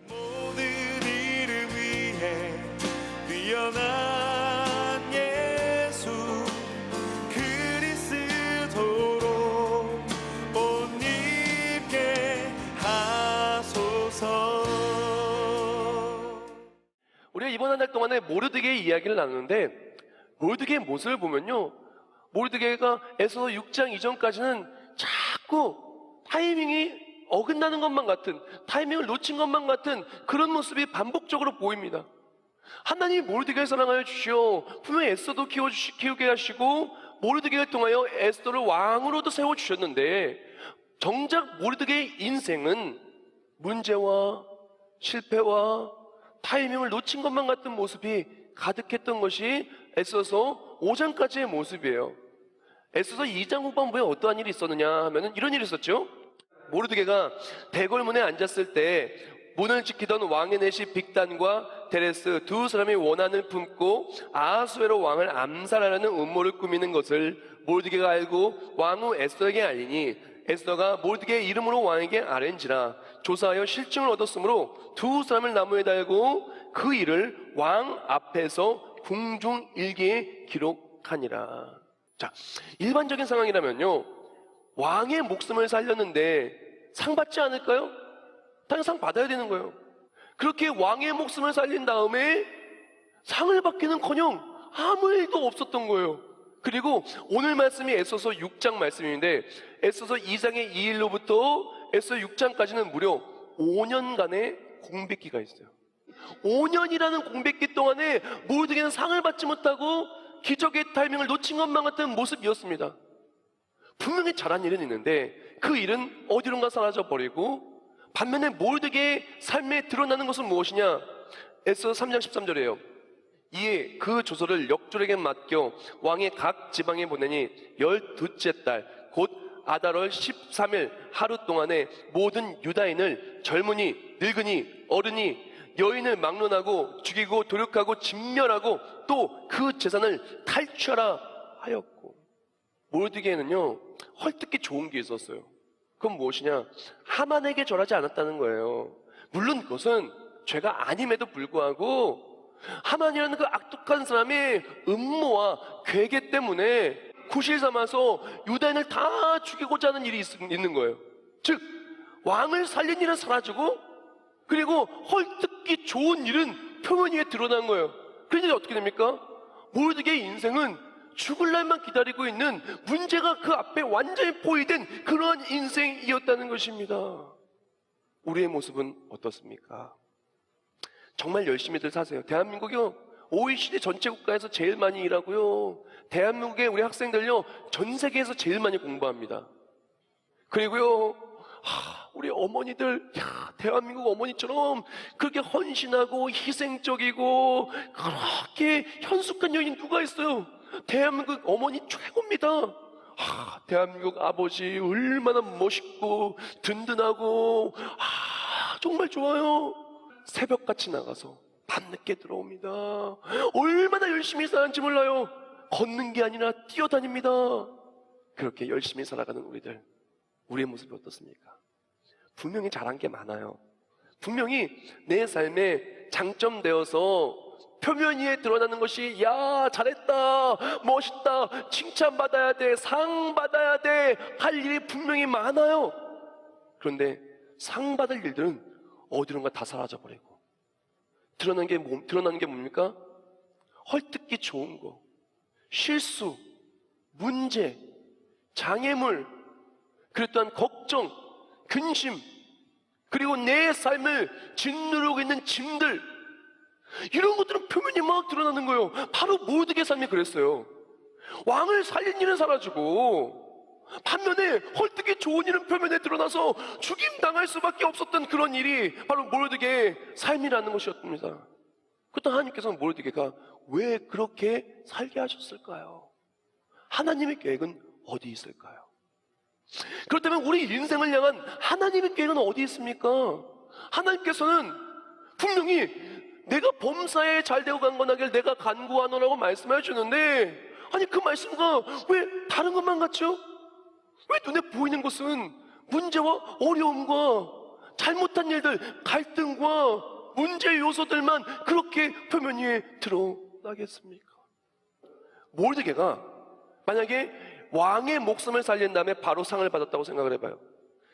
모든 이름 위에 뛰어난 예수 그리스도로 옷 입게 하소서. 우리가 이번 한 달 동안에 모르드게의 이야기를 나누는데, 모르드게의 모습을 보면요, 모르드게가 에서서 6장 이전까지는 자꾸 타이밍이 어긋나는 것만 같은, 타이밍을 놓친 것만 같은 그런 모습이 반복적으로 보입니다. 하나님이 모르드게를 사랑하여 주시오, 분명히 에스더도 키우게 하시고 모르드게를 통하여 에스더를 왕으로도 세워주셨는데, 정작 모르드게의 인생은 문제와 실패와 타이밍을 놓친 것만 같은 모습이 가득했던 것이 에스더서 5장까지의 모습이에요. 에스더서 2장 후반부에 어떠한 일이 있었느냐 하면은 이런 일이 있었죠. 모르드게가 대궐문에 앉았을 때 문을 지키던 왕의 내시 빅단과 데레스 두 사람이 원한을 품고 아하수에로 왕을 암살하려는 음모를 꾸미는 것을 모르드게가 알고 왕후 에스더에게 알리니, 에스더가 모르드게의 이름으로 왕에게 아뢰니라. 조사하여 실증을 얻었으므로 두 사람을 나무에 달고 그 일을 왕 앞에서 궁중일기에 기록하니라. 자, 일반적인 상황이라면요, 왕의 목숨을 살렸는데 상 받지 않을까요? 당연히 상 받아야 되는 거예요. 그렇게 왕의 목숨을 살린 다음에 상을 받기는커녕 아무 일도 없었던 거예요. 그리고 오늘 말씀이 에스더서 6장 말씀인데, 에스더서 2장의 2일로부터 에스더 6장까지는 무려 5년간의 공백기가 있어요. 5년이라는 공백기 동안에 모르드게는 상을 받지 못하고 기적의 타이밍을 놓친 것만 같은 모습이었습니다. 분명히 잘한 일은 있는데 그 일은 어디론가 사라져 버리고, 반면에 모르드게의 삶에 드러나는 것은 무엇이냐? 에스더 3장 13절이에요. 이에 그 조서를 역졸에게 맡겨 왕의 각 지방에 보내니 12째 달 곧 아달월 13일 하루 동안에 모든 유다인을 젊은이, 늙은이, 어른이, 여인을 막론하고 죽이고 도륙하고 진멸하고 또 그 재산을 탈취하라 하였고, 모르드게는요 헐뜯기 좋은 게 있었어요. 그건 무엇이냐? 하만에게 절하지 않았다는 거예요. 물론 그것은 죄가 아님에도 불구하고 하만이라는 그 악독한 사람의 음모와 괴계 때문에 구실 삼아서 유다인을 다 죽이고자 하는 일이 있는 거예요. 즉 왕을 살린 일은 사라지고, 그리고 헐뜯기 좋은 일은 표면 위에 드러난 거예요. 그러니까 어떻게 됩니까? 모르드게의 인생은 죽을 날만 기다리고 있는, 문제가 그 앞에 완전히 포위된 그러한 인생이었다는 것입니다. 우리의 모습은 어떻습니까? 정말 열심히들 사세요. 대한민국이요, OECD 전체 국가에서 제일 많이 일하고요, 대한민국의 우리 학생들요 전 세계에서 제일 많이 공부합니다. 그리고요 우리 어머니들, 대한민국 어머니처럼 그렇게 헌신하고 희생적이고 그렇게 현숙한 여인이 누가 있어요? 대한민국 어머니 최고입니다. 대한민국 아버지 얼마나 멋있고 든든하고 정말 좋아요. 새벽같이 나가서 밤늦게 들어옵니다. 얼마나 열심히 사는지 몰라요. 걷는 게 아니라 뛰어다닙니다. 그렇게 열심히 살아가는 우리들, 우리의 모습이 어떻습니까? 분명히 잘한 게 많아요. 분명히 내 삶에 장점되어서 표면 위에 드러나는 것이, 야 잘했다, 멋있다, 칭찬받아야 돼, 상 받아야 돼, 할 일이 분명히 많아요. 그런데 상 받을 일들은 어디론가 다 사라져버리고, 드러나는 게 뭡니까? 헐뜯기 좋은 거, 실수, 문제, 장애물, 그랬던 걱정, 근심, 그리고 내 삶을 짓누르고 있는 짐들, 이런 것들은 표면이 막 드러나는 거예요. 바로 모르드게의 삶이 그랬어요. 왕을 살린 일은 사라지고, 반면에 헐뜯기 좋은 일은 표면에 드러나서 죽임당할 수밖에 없었던 그런 일이 바로 모르드게의 삶이라는 것이었습니다. 그때 하나님께서는 모르드게가 왜 그렇게 살게 하셨을까요? 하나님의 계획은 어디 있을까요? 그렇다면 우리 인생을 향한 하나님의 계획은 어디 있습니까? 하나님께서는 분명히 내가 범사에 잘되고 강건하길 내가 간구하노라고 말씀해 주는데, 아니 그 말씀과 왜 다른 것만 같죠? 왜 눈에 보이는 것은 문제와 어려움과 잘못한 일들, 갈등과 문제의 요소들만 그렇게 표면 위에 드러나겠습니까? 모르드게가 만약에 왕의 목숨을 살린 다음에 바로 상을 받았다고 생각을 해봐요.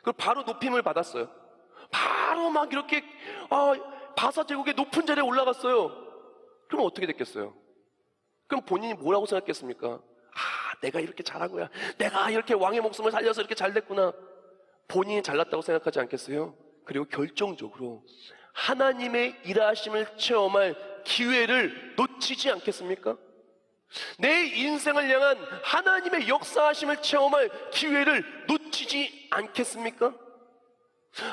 그리고 바로 높임을 받았어요. 바로 막 이렇게 바사 제국의 높은 자리에 올라갔어요. 그럼 어떻게 됐겠어요? 그럼 본인이 뭐라고 생각했겠습니까? 내가 이렇게 잘한 거야. 내가 이렇게 왕의 목숨을 살려서 이렇게 잘 됐구나. 본인이 잘났다고 생각하지 않겠어요? 그리고 결정적으로 하나님의 일하심을 체험할 기회를 놓치지 않겠습니까? 내 인생을 향한 하나님의 역사하심을 체험할 기회를 놓치지 않겠습니까?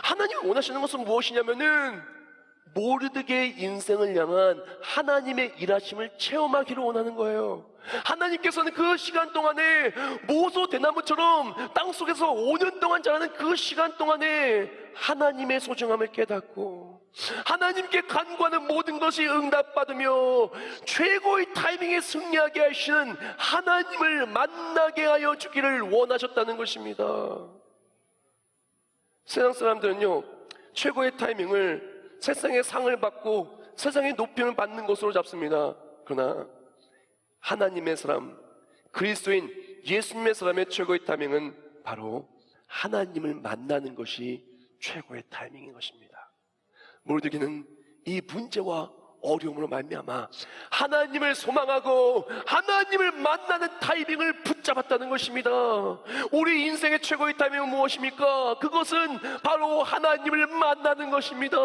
하나님이 원하시는 것은 무엇이냐면은 모르드게의 인생을 향한 하나님의 일하심을 체험하기를 원하는 거예요. 하나님께서는 그 시간 동안에 모소 대나무처럼 땅속에서 5년 동안 자라는 그 시간 동안에 하나님의 소중함을 깨닫고 하나님께 간구하는 모든 것이 응답받으며 최고의 타이밍에 승리하게 하시는 하나님을 만나게 하여 주기를 원하셨다는 것입니다. 세상 사람들은요, 최고의 타이밍을 세상의 상을 받고 세상의 높임을 받는 것으로 잡습니다. 그러나 하나님의 사람, 그리스도인 예수님의 사람의 최고의 타이밍은 바로 하나님을 만나는 것이 최고의 타이밍인 것입니다. 모르드게는 이 문제와 어려움으로 말미암아 하나님을 소망하고 하나님을 만나는 타이밍을 붙잡았다는 것입니다. 우리 인생의 최고의 타이밍은 무엇입니까? 그것은 바로 하나님을 만나는 것입니다.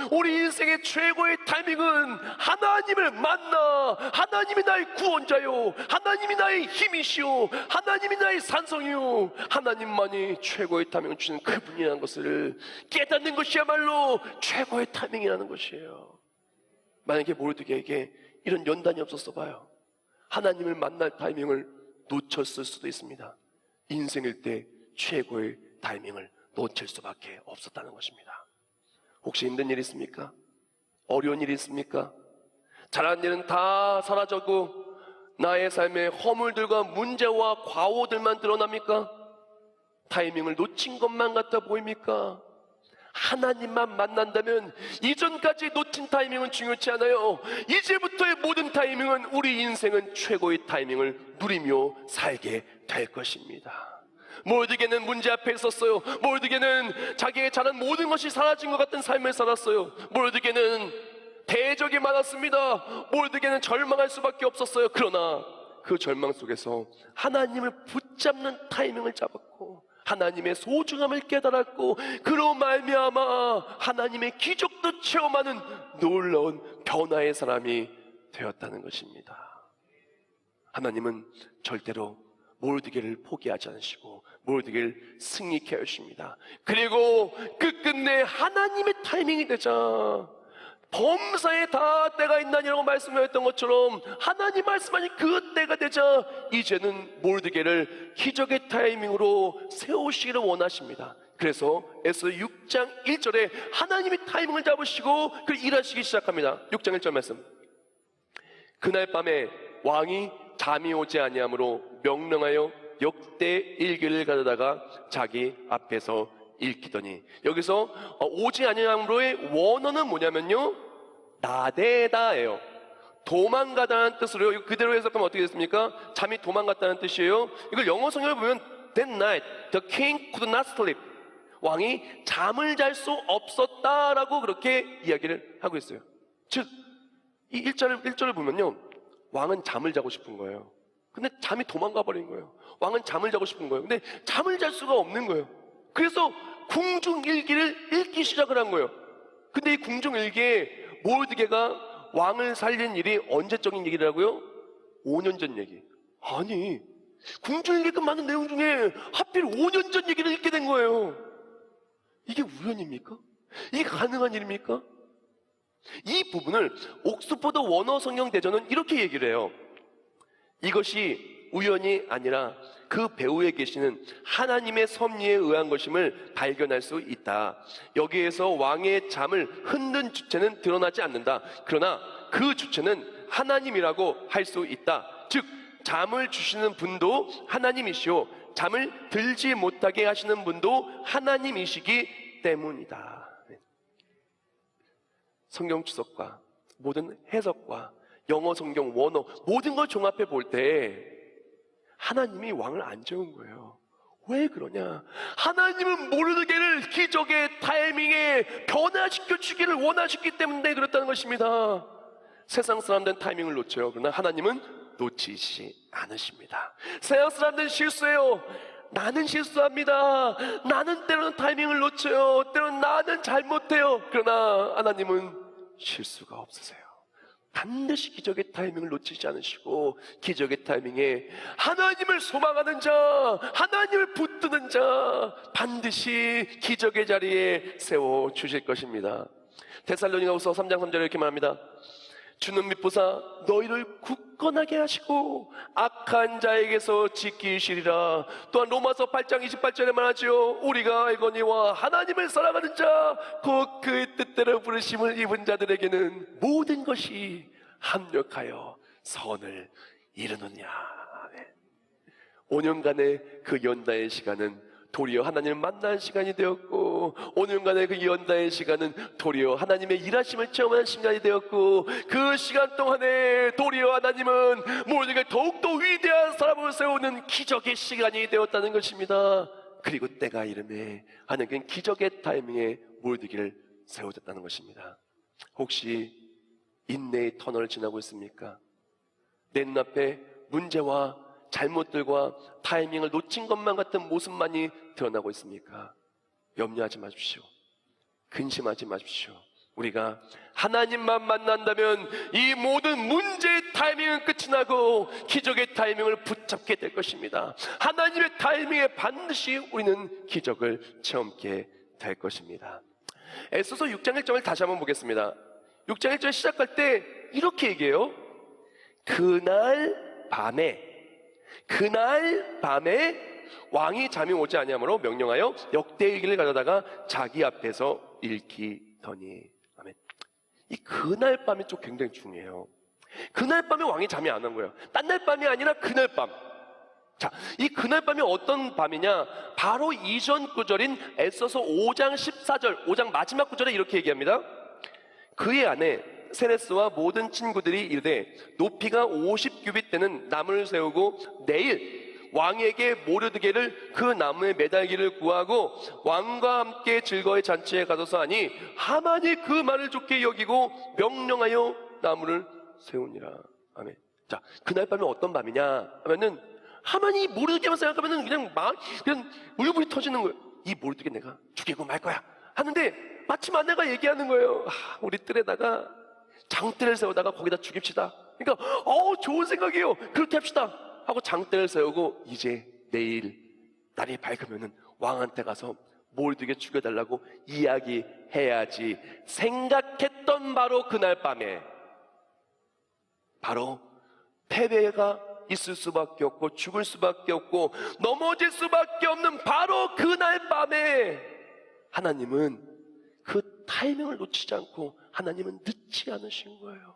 우리 인생의 최고의 타이밍은 하나님을 만나 하나님이 나의 구원자요, 하나님이 나의 힘이시요, 하나님이 나의 산성이요, 하나님만이 최고의 타이밍을 주는 그분이라는 것을 깨닫는 것이야말로 최고의 타이밍이라는 것이에요. 만약에 모르드게에게 이런 연단이 없었어 봐요, 하나님을 만날 타이밍을 놓쳤을 수도 있습니다. 인생일 때 최고의 타이밍을 놓칠 수밖에 없었다는 것입니다. 혹시 힘든 일 있습니까? 어려운 일이 있습니까? 잘한 일은 다 사라졌고 나의 삶에 허물들과 문제와 과오들만 드러납니까? 타이밍을 놓친 것만 같아 보입니까? 하나님만 만난다면 이전까지 놓친 타이밍은 중요치 않아요. 이제부터의 모든 타이밍은, 우리 인생은 최고의 타이밍을 누리며 살게 될 것입니다. 모르드게는 문제 앞에 있었어요. 모르드게는 자기의 잘한 모든 것이 사라진 것 같은 삶을 살았어요. 모르드게는 대적이 많았습니다. 모르드게는 절망할 수밖에 없었어요. 그러나 그 절망 속에서 하나님을 붙잡는 타이밍을 잡았고 하나님의 소중함을 깨달았고 그로 말미암아 하나님의 기적도 체험하는 놀라운 변화의 사람이 되었다는 것입니다. 하나님은 절대로 모르드게를 포기하지 않으시고 모르드게를 승리케 하십니다. 그리고 끝끝내 하나님의 타이밍이 되자 범사에 다 때가 있나니라고 말씀하셨던 것처럼 하나님 말씀하신 그 때가 되자 이제는 모르드게를 기적의 타이밍으로 세우시기를 원하십니다. 그래서 에스더 6장 1절에 하나님이 타이밍을 잡으시고 그 일하시기 시작합니다. 6장 1절 말씀. 그날 밤에 왕이 잠이 오지 아니하므로 명령하여 역대 일기를 가져다가 자기 앞에서 읽히더니, 여기서 오지 아니함으로의 원어는 뭐냐면요, 나대다예요. 도망가다는 뜻으로, 이거 그대로 해석하면 어떻게 됐습니까? 잠이 도망갔다는 뜻이에요. 이걸 영어 성경을 보면 That night the king could not sleep, 왕이 잠을 잘 수 없었다라고 그렇게 이야기를 하고 있어요. 즉 이 1절을 보면요, 왕은 잠을 자고 싶은 거예요. 근데 잠이 도망가 버린 거예요. 왕은 잠을 자고 싶은 거예요. 근데 잠을 잘 수가 없는 거예요. 그래서 궁중일기를 읽기 시작을 한 거예요. 근데 이 궁중일기에 모르드게가 왕을 살린 일이 언제적인 얘기라고요? 5년 전 얘기. 아니, 궁중일기 그 많은 내용 중에 하필 5년 전 얘기를 읽게 된 거예요. 이게 우연입니까? 이게 가능한 일입니까? 이 부분을 옥스퍼드 원어 성경 대전은 이렇게 얘기를 해요. 이것이 우연이 아니라 그 배후에 계시는 하나님의 섭리에 의한 것임을 발견할 수 있다. 여기에서 왕의 잠을 흔든 주체는 드러나지 않는다. 그러나 그 주체는 하나님이라고 할 수 있다. 즉 잠을 주시는 분도 하나님이시오, 잠을 들지 못하게 하시는 분도 하나님이시기 때문이다. 성경 주석과 모든 해석과 영어 성경 원어 모든 걸 종합해 볼 때 하나님이 왕을 안 재운 거예요. 왜 그러냐? 하나님은 모르드게를 기적의 타이밍에 변화시켜 주기를 원하셨기 때문에 그렇다는 것입니다. 세상 사람들은 타이밍을 놓쳐요. 그러나 하나님은 놓치지 않으십니다. 세상 사람들은 실수해요. 나는 실수합니다. 나는 때로는 타이밍을 놓쳐요. 때로는 나는 잘못해요. 그러나 하나님은 실수가 없으세요. 반드시 기적의 타이밍을 놓치지 않으시고 기적의 타이밍에 하나님을 소망하는 자, 하나님을 붙드는 자 반드시 기적의 자리에 세워주실 것입니다. 데살로니가후서 3장 3절에 이렇게 말합니다. 주는 믿보사 너희를 굳건하게 하시고 악한 자에게서 지키시리라. 또한 로마서 8장 28절에 말하지요. 우리가 알거니와 하나님을 사랑하는 자 곧 그의 뜻대로 부르심을 입은 자들에게는 모든 것이 합력하여 선을 이루느냐. 5년간의 그 연단의 시간은 도리어 하나님을 만나는 시간이 되었고 5년간의 그 연단의 시간은 도리어 하나님의 일하심을 체험하는 시간이 되었고 그 시간 동안에 도리어 하나님은 모르드게를 더욱더 위대한 사람으로 세우는 기적의 시간이 되었다는 것입니다. 그리고 때가 이름에 하나님은 기적의 타이밍에 모르드게를 세워졌다는 것입니다. 혹시 인내의 터널을 지나고 있습니까? 내 눈앞에 문제와 잘못들과 타이밍을 놓친 것만 같은 모습만이 드러나고 있습니까? 염려하지 마십시오. 근심하지 마십시오. 우리가 하나님만 만난다면 이 모든 문제의 타이밍은 끝이 나고 기적의 타이밍을 붙잡게 될 것입니다. 하나님의 타이밍에 반드시 우리는 기적을 체험하게 될 것입니다. 에스더서 6장 1절을 다시 한번 보겠습니다. 6장 1절 시작할 때 이렇게 얘기해요. 그날 밤에 왕이 잠이 오지 아니하므로 명령하여 역대일기를 가져다가 자기 앞에서 읽히더니. 아멘. 이 그날 밤이 좀 굉장히 중요해요. 그날 밤에 왕이 잠이 안 온 거예요. 딴 날 밤이 아니라 그날 밤. 자, 이 그날 밤이 어떤 밤이냐? 바로 이전 구절인 에스더서 5장 14절, 5장 마지막 구절에 이렇게 얘기합니다. 그의 아내 세레스와 모든 친구들이 이르되 높이가 50규빗 되는 나무를 세우고 내일 왕에게 모르드게를 그 나무에 매달기를 구하고 왕과 함께 즐거이 잔치에 가서서 하니 하만이 그 말을 좋게 여기고 명령하여 나무를 세우니라. 아멘. 자, 그날 밤이 어떤 밤이냐 하면은 하만이 모르드게만 생각하면은 그냥 물불이 터지는 거예요. 이 모르드게 내가 죽이고 말 거야 하는데 마침 아내가 얘기하는 거예요. 우리 뜰에다가 장대를 세우다가 거기다 죽입시다. 그러니까 좋은 생각이에요. 그렇게 합시다 하고 장대를 세우고 이제 내일 날이 밝으면은 왕한테 가서 모르드게 죽여달라고 이야기해야지 생각했던 바로 그날 밤에 바로 패배가 있을 수밖에 없고 죽을 수밖에 없고 넘어질 수밖에 없는 바로 그날 밤에 하나님은 그 타이밍을 놓치지 않고 하나님은 늦지 않으신 거예요.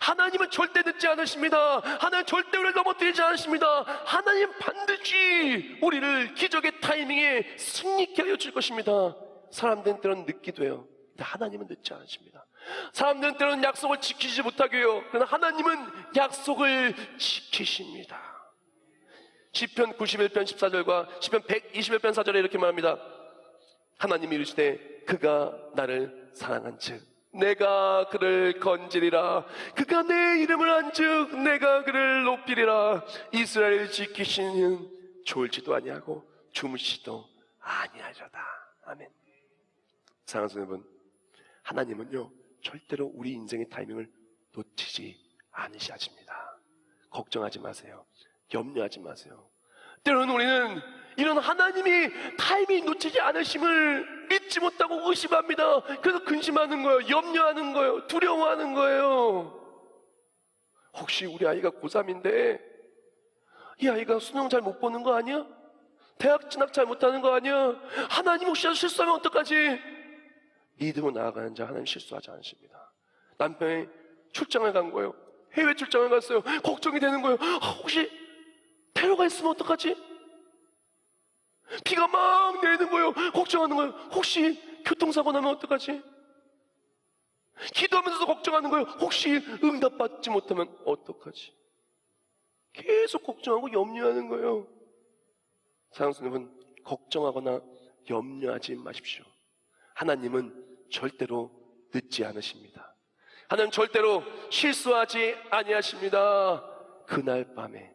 하나님은 절대 늦지 않으십니다. 하나님 절대 우리를 넘어뜨리지 않으십니다. 하나님 반드시 우리를 기적의 타이밍에 승리케 하여 줄 것입니다. 사람들은 때로는 늦기도 해요. 근데 하나님은 늦지 않으십니다. 사람들은 때로는 약속을 지키지 못하게 해요. 그러나 하나님은 약속을 지키십니다. 시편 91편 14절과 시편 121편 4절에 이렇게 말합니다. 하나님이 이르시되 그가 나를 사랑한즉 내가 그를 건지리라. 그가 내 이름을 한즉 내가 그를 높이리라. 이스라엘 지키시는 졸지도 아니하고 주무시지도 아니하리로다. 아멘. 사랑하는 여러분, 하나님은요 절대로 우리 인생의 타이밍을 놓치지 않으시십니다. 걱정하지 마세요. 염려하지 마세요. 때로는 우리는 이런 하나님이 타이밍 놓치지 않으심을 믿지 못하고 의심합니다. 그래서 근심하는 거예요. 염려하는 거예요. 두려워하는 거예요. 혹시 우리 아이가 고3인데 이 아이가 수능 잘 못 보는 거 아니야? 대학 진학 잘 못하는 거 아니야? 하나님 혹시 실수하면 어떡하지? 믿음으로 나아가는 자 하나님 실수하지 않으십니다. 남편이 출장을 간 거예요. 해외 출장을 갔어요. 걱정이 되는 거예요. 혹시 테러가 있으면 어떡하지? 비가 막 내리는 거예요. 걱정하는 거예요. 혹시 교통사고 나면 어떡하지? 기도하면서도 걱정하는 거예요. 혹시 응답받지 못하면 어떡하지? 계속 걱정하고 염려하는 거예요. 사랑하는 여러분, 걱정하거나 염려하지 마십시오. 하나님은 절대로 늦지 않으십니다. 하나님 절대로 실수하지 아니하십니다. 그날 밤에,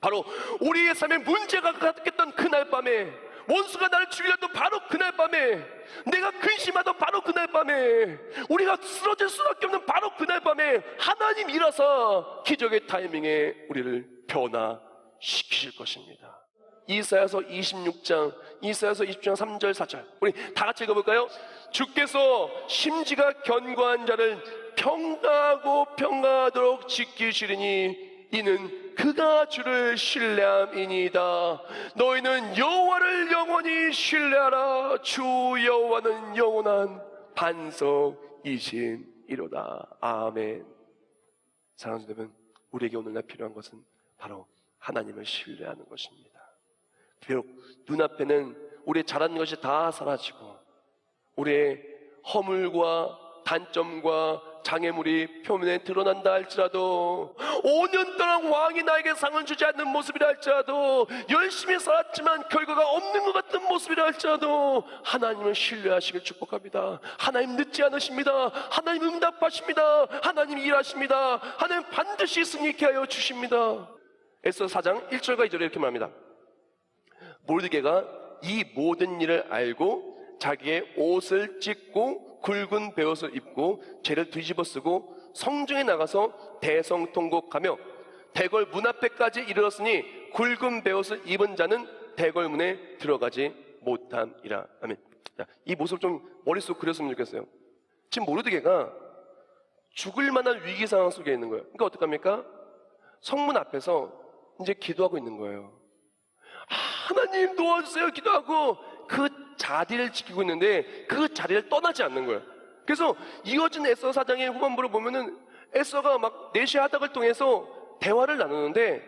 바로 우리의 삶에 문제가 가득했던 그날 밤에, 원수가 나를 죽이려도 바로 그날 밤에, 내가 근심하던 바로 그날 밤에, 우리가 쓰러질 수밖에 없는 바로 그날 밤에 하나님 일어서 기적의 타이밍에 우리를 변화시키실 것입니다. 이사야서 26장 3절 4절 우리 다 같이 읽어볼까요? 주께서 심지가 견고한 자를 평강하고 평강하도록 지키시리니 이는 그가 주를 신뢰함이니이다. 너희는 여호와를 영원히 신뢰하라. 주 여호와는 영원한 반석이시니로다. 아멘. 사랑하는 여러분, 우리에게 오늘날 필요한 것은 바로 하나님을 신뢰하는 것입니다. 비록 눈앞에는 우리의 잘하는 것이 다 사라지고 우리의 허물과 단점과 장애물이 표면에 드러난다 할지라도, 5년 동안 왕이 나에게 상을 주지 않는 모습이라 할지라도, 열심히 살았지만 결과가 없는 것 같은 모습이라 할지라도 하나님을 신뢰하시길 축복합니다. 하나님 늦지 않으십니다. 하나님 응답하십니다. 하나님 일하십니다. 하나님 반드시 승리케 하여 주십니다. 에스더 4장 1절과 2절에 이렇게 말합니다. 모르드게가 이 모든 일을 알고 자기의 옷을 찢고 굵은 베옷을 입고 죄를 뒤집어 쓰고 성중에 나가서 대성통곡하며 대궐 문 앞에까지 이르렀으니 굵은 베옷을 입은 자는 대궐 문에 들어가지 못함이라. 아멘. 이 모습을 좀 머릿속 그렸으면 좋겠어요. 지금 모르드게가 죽을 만한 위기 상황 속에 있는 거예요. 그러니까 어떡합니까? 성문 앞에서 이제 기도하고 있는 거예요. 하나님 도와주세요 기도하고 그 자리를 지키고 있는데 그 자리를 떠나지 않는 거예요. 그래서 이어진 에스더 4장의 후반부를 보면은 에스더가 막 내시 하닥을 통해서 대화를 나누는데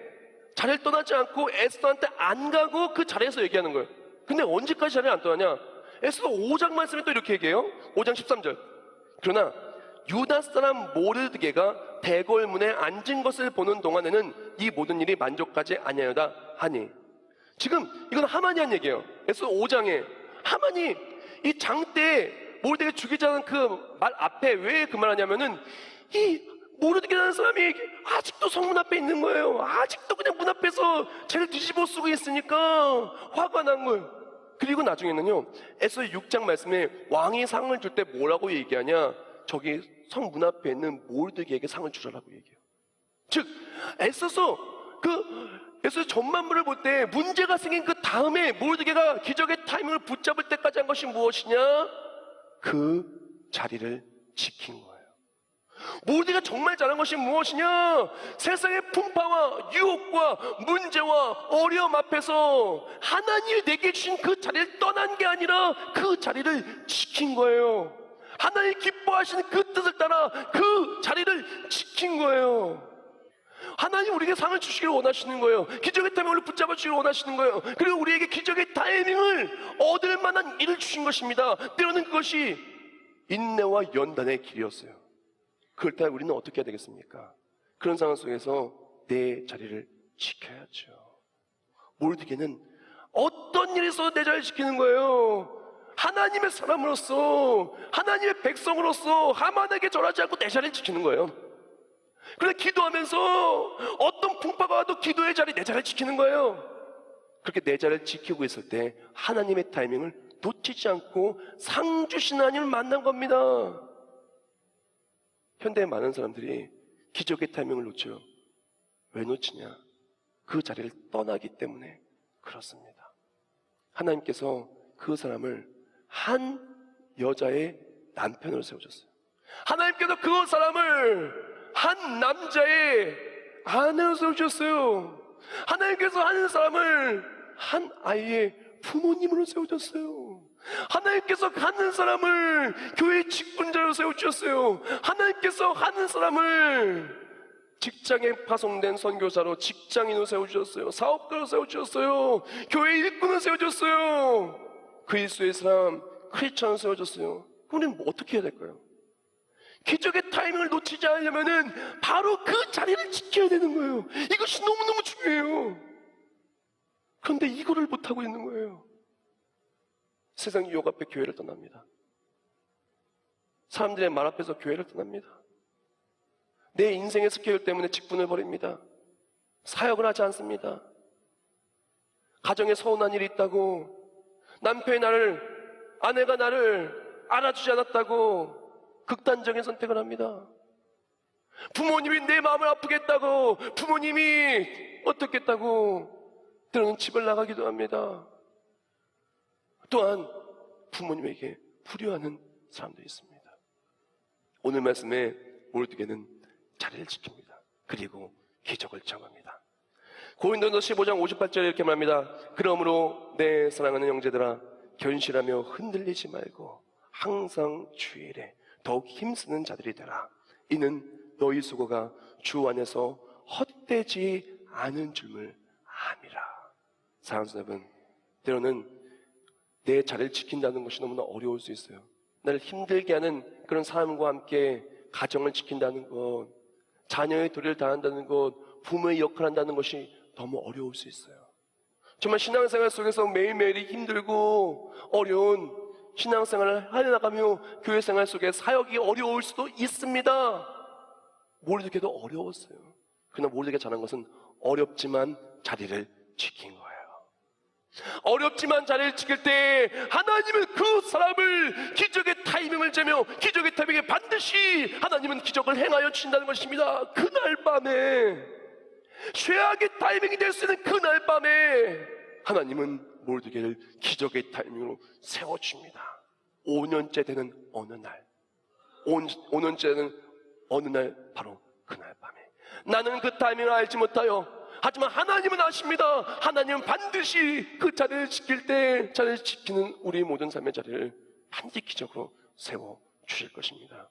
자리를 떠나지 않고 에스더한테 안 가고 그 자리에서 얘기하는 거예요. 근데 언제까지 자리를 안 떠나냐? 에스더 5장 말씀에 또 이렇게 얘기해요. 5장 13절. 그러나 유다 사람 모르드게가 대궐 문에 앉은 것을 보는 동안에는 이 모든 일이 만족하지 아니하였다 하니. 지금 이건 하만이 한 얘기예요. 에스더 5장에 하만이 이 장 때 모르드게 죽이자는 그 말 앞에 왜 그 말 하냐면은 이 모르드게라는 사람이 아직도 성문 앞에 있는 거예요. 아직도 그냥 문 앞에서 죄를 뒤집어 쓰고 있으니까 화가 난 거예요. 그리고 나중에는요, 에스더 6장 말씀에 왕이 상을 줄 때 뭐라고 얘기하냐? 저기 성문 앞에 있는 모르드게에게 상을 주라고 얘기해요. 즉 에스더 전반부를 볼 때 문제가 생긴 그 다음에 모르드게가 기적의 타이밍을 붙잡을 때까지 한 것이 무엇이냐? 그 자리를 지킨 거예요. 모르드게가 정말 잘한 것이 무엇이냐? 세상의 풍파와 유혹과 문제와 어려움 앞에서 하나님이 내게 주신 그 자리를 떠난 게 아니라 그 자리를 지킨 거예요. 하나님 기뻐하시는 그 뜻을 따라 그 자리를 지킨 거예요. 하나님 우리에게 상을 주시기를 원하시는 거예요. 기적의 타이밍을 붙잡아 주시기를 원하시는 거예요. 그리고 우리에게 기적의 타이밍을 얻을 만한 일을 주신 것입니다. 때로는 그것이 인내와 연단의 길이었어요. 그럴 때 우리는 어떻게 해야 되겠습니까? 그런 상황 속에서 내 자리를 지켜야죠. 모르드게는 어떤 일이 있어도 내 자리를 지키는 거예요. 하나님의 사람으로서, 하나님의 백성으로서 하만에게 절하지 않고 내 자리를 지키는 거예요. 그래 기도하면서 어떤 풍파가 와도 기도의 자리, 내 자리를 지키는 거예요. 그렇게 내 자리를 지키고 있을 때 하나님의 타이밍을 놓치지 않고 상 주신 하나님을 만난 겁니다. 현대의 많은 사람들이 기적의 타이밍을 놓쳐요. 왜 놓치냐? 그 자리를 떠나기 때문에 그렇습니다. 하나님께서 그 사람을 한 여자의 남편으로 세우셨어요. 하나님께서 그 사람을 한 남자의 아내로 세우셨어요. 하나님께서 한 사람을 한 아이의 부모님으로 세우셨어요. 하나님께서 하는 사람을 교회 직분자로 세우셨어요. 하나님께서 하는 사람을 직장에 파송된 선교사로 직장인으로 세워주셨어요. 사업가로 세워주셨어요. 교회 일꾼을 세워줬어요. 그리스도의 사람 크리스천을 세워줬어요. 그럼 우리는 어떻게 해야 될까요? 기적의 타이밍을 놓치지 않으려면은 바로 그 자리를 지켜야 되는 거예요. 이것이 너무너무 중요해요. 그런데 이거를 못하고 있는 거예요. 세상 유혹 앞에 교회를 떠납니다. 사람들의 말 앞에서 교회를 떠납니다. 내 인생의 스케일 때문에 직분을 버립니다. 사역을 하지 않습니다. 가정에 서운한 일이 있다고, 남편이 아내가 나를 알아주지 않았다고 극단적인 선택을 합니다. 부모님이 내 마음을 아프게 했다고, 부모님이 어떻겠다고 때로는 집을 나가기도 합니다. 또한 부모님에게 불효하는 사람도 있습니다. 오늘 말씀에 모르드게는 자리를 지킵니다. 그리고 기적을 청합니다. 고린도전서 15장 58절에 이렇게 말합니다. 그러므로 내 사랑하는 형제들아, 견실하며 흔들리지 말고 항상 주일에 더욱 힘쓰는 자들이 되라. 이는 너희 수고가 주 안에서 헛되지 않은 줄을 함이라. 사랑하는 여러분, 때로는 내 자리를 지킨다는 것이 너무나 어려울 수 있어요. 나를 힘들게 하는 그런 사람과 함께 가정을 지킨다는 것, 자녀의 도리를 다한다는 것, 부모의 역할을 한다는 것이 너무 어려울 수 있어요. 정말 신앙생활 속에서 매일매일이 힘들고 어려운 신앙생활을 해나가며 교회생활 속에 사역이 어려울 수도 있습니다. 모르드게도 어려웠어요. 그러나 모르드게 잘한 것은 어렵지만 자리를 지킨 거예요. 어렵지만 자리를 지킬 때 하나님은 그 사람을 기적의 타이밍을 재며 기적의 타이밍에 반드시 하나님은 기적을 행하여 주신다는 것입니다. 그날 밤에, 최악의 타이밍이 될 수 있는 그날 밤에 하나님은 모르드게를 기적의 타이밍으로 세워줍니다. 5년째 되는 어느 날, 5년째 되는 어느 날, 바로 그날 밤에 나는 그 타이밍을 알지 못하여, 하지만 하나님은 아십니다. 하나님은 반드시 그 자리를 지킬 때 자리를 지키는 우리 모든 삶의 자리를 반드시 기적으로 세워주실 것입니다.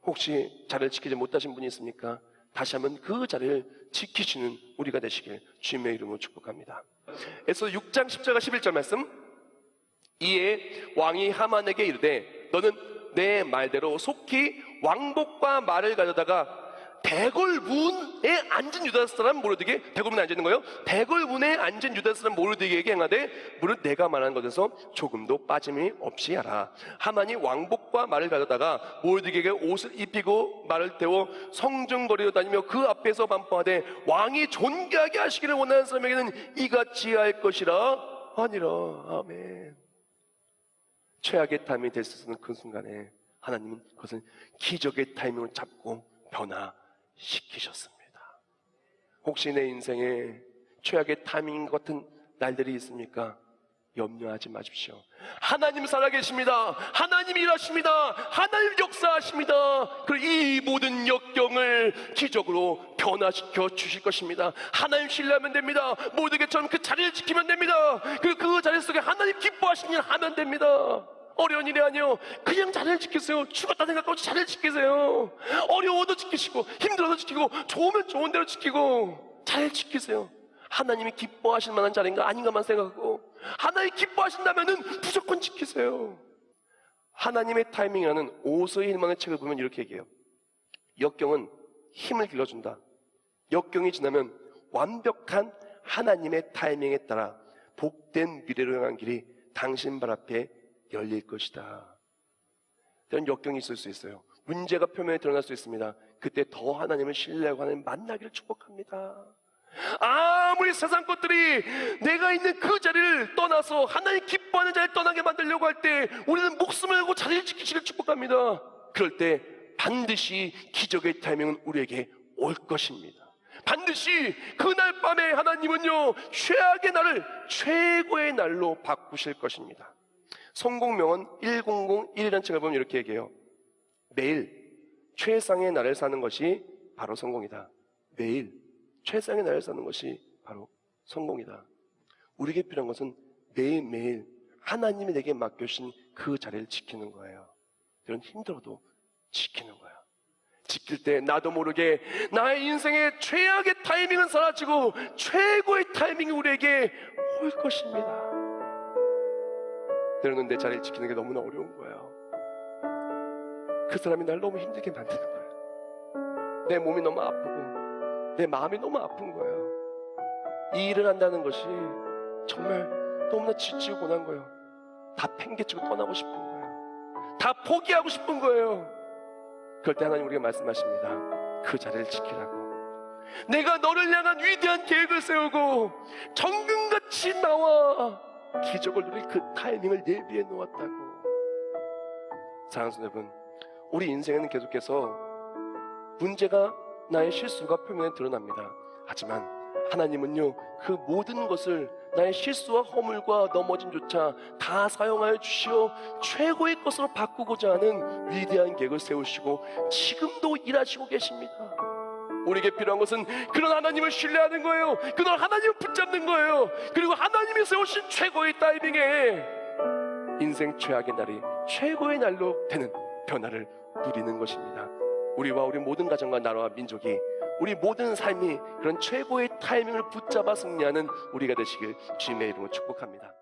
혹시 자리를 지키지 못하신 분이 있습니까? 다시 한번 그 자리를 지키시는 우리가 되시길 주님의 이름으로 축복합니다. 에서 6장 10절과 11절 말씀. 이에 왕이 하만에게 이르되 너는 내 말대로 속히 왕복과 말을 가져다가 대궐문에 앉은 유다 사람 모르드게, 대궐문에 앉아 있는 거예요. 대궐문에 앉은 유다 사람 모르드게에게 행하되 무릇 내가 말한 것에서 조금도 빠짐이 없이 하라. 하만이 왕복과 말을 가져다가 모르드게에게 옷을 입히고 말을 태워 성중거리로 다니며 그 앞에서 반포하되 왕이 존귀하게 하시기를 원하는 사람에게는 이같이 할 것이라 아니라. 아멘. 최악의 타임이 될 수 있는 그 순간에 하나님은 그것을 기적의 타이밍을 잡고 변화시키셨습니다. 혹시 내 인생에 최악의 타이밍 같은 날들이 있습니까? 염려하지 마십시오. 하나님 살아계십니다. 하나님 일하십니다. 하나님 역사하십니다. 그리고 이 모든 역경을 기적으로 변화시켜 주실 것입니다. 하나님 신뢰하면 됩니다. 모두게처럼 그 자리를 지키면 됩니다. 그리고 그 자리 속에 하나님 기뻐하시는 일 하면 됩니다. 어려운 일이 아니요, 그냥 자리를 지키세요. 죽었다 생각하고 자리를 지키세요. 어려워도 지키시고 힘들어도 지키고 좋으면 좋은 대로 지키고 자리를 지키세요. 하나님이 기뻐하실 만한 자리인가 아닌가만 생각하고, 하나님이 기뻐하신다면은 무조건 지키세요. 하나님의 타이밍이라는 오스의 일만의 책을 보면 이렇게 얘기해요. 역경은 힘을 길러준다. 역경이 지나면 완벽한 하나님의 타이밍에 따라 복된 미래로 향한 길이 당신 발 앞에 열릴 것이다. 이런 역경이 있을 수 있어요. 문제가 표면에 드러날 수 있습니다. 그때 더 하나님을 신뢰하고 하나님 만나기를 축복합니다. 아무리 세상 것들이 내가 있는 그 자리를 떠나서 하나님 기뻐하는 자리를 떠나게 만들려고 할 때 우리는 목숨을 걸고 자리를 지키시길 축복합니다. 그럴 때 반드시 기적의 타이밍은 우리에게 올 것입니다. 반드시 그날 밤에 하나님은요, 최악의 날을 최고의 날로 바꾸실 것입니다. 성공명언 1001이라는 책을 보면 이렇게 얘기해요. 매일 최상의 날을 사는 것이 바로 성공이다. 매일 최상의 날을 사는 것이 바로 성공이다. 우리에게 필요한 것은 매일매일 하나님이 내게 맡겨주신 그 자리를 지키는 거예요. 이런 힘들어도 지키는 거야. 지킬 때 나도 모르게 나의 인생의 최악의 타이밍은 사라지고 최고의 타이밍이 우리에게 올 것입니다. 때로는 내 자리를 지키는 게 너무나 어려운 거예요. 그 사람이 날 너무 힘들게 만드는 거예요. 내 몸이 너무 아프고 내 마음이 너무 아픈 거예요. 이 일을 한다는 것이 정말 너무나 지치고 고난 거예요. 다 팽개치고 떠나고 싶은 거예요. 다 포기하고 싶은 거예요. 그럴 때 하나님 우리가 말씀하십니다. 그 자리를 지키라고. 내가 너를 향한 위대한 계획을 세우고 정금같이 나와 기적을 누릴 그 타이밍을 예비해 놓았다고. 사랑하는 여러분, 우리 인생에는 계속해서 문제가 나의 실수가 표면에 드러납니다. 하지만 하나님은요, 그 모든 것을 나의 실수와 허물과 넘어짐조차 다 사용하여 주시어 최고의 것으로 바꾸고자 하는 위대한 계획을 세우시고 지금도 일하시고 계십니다. 우리에게 필요한 것은 그런 하나님을 신뢰하는 거예요. 그런 하나님을 붙잡는 거예요. 그리고 하나님이 세우신 최고의 타이밍에 인생 최악의 날이 최고의 날로 되는 변화를 누리는 것입니다. 우리와 우리 모든 가정과 나라와 민족이, 우리 모든 삶이 그런 최고의 타이밍을 붙잡아 승리하는 우리가 되시길 주님의 이름으로 축복합니다.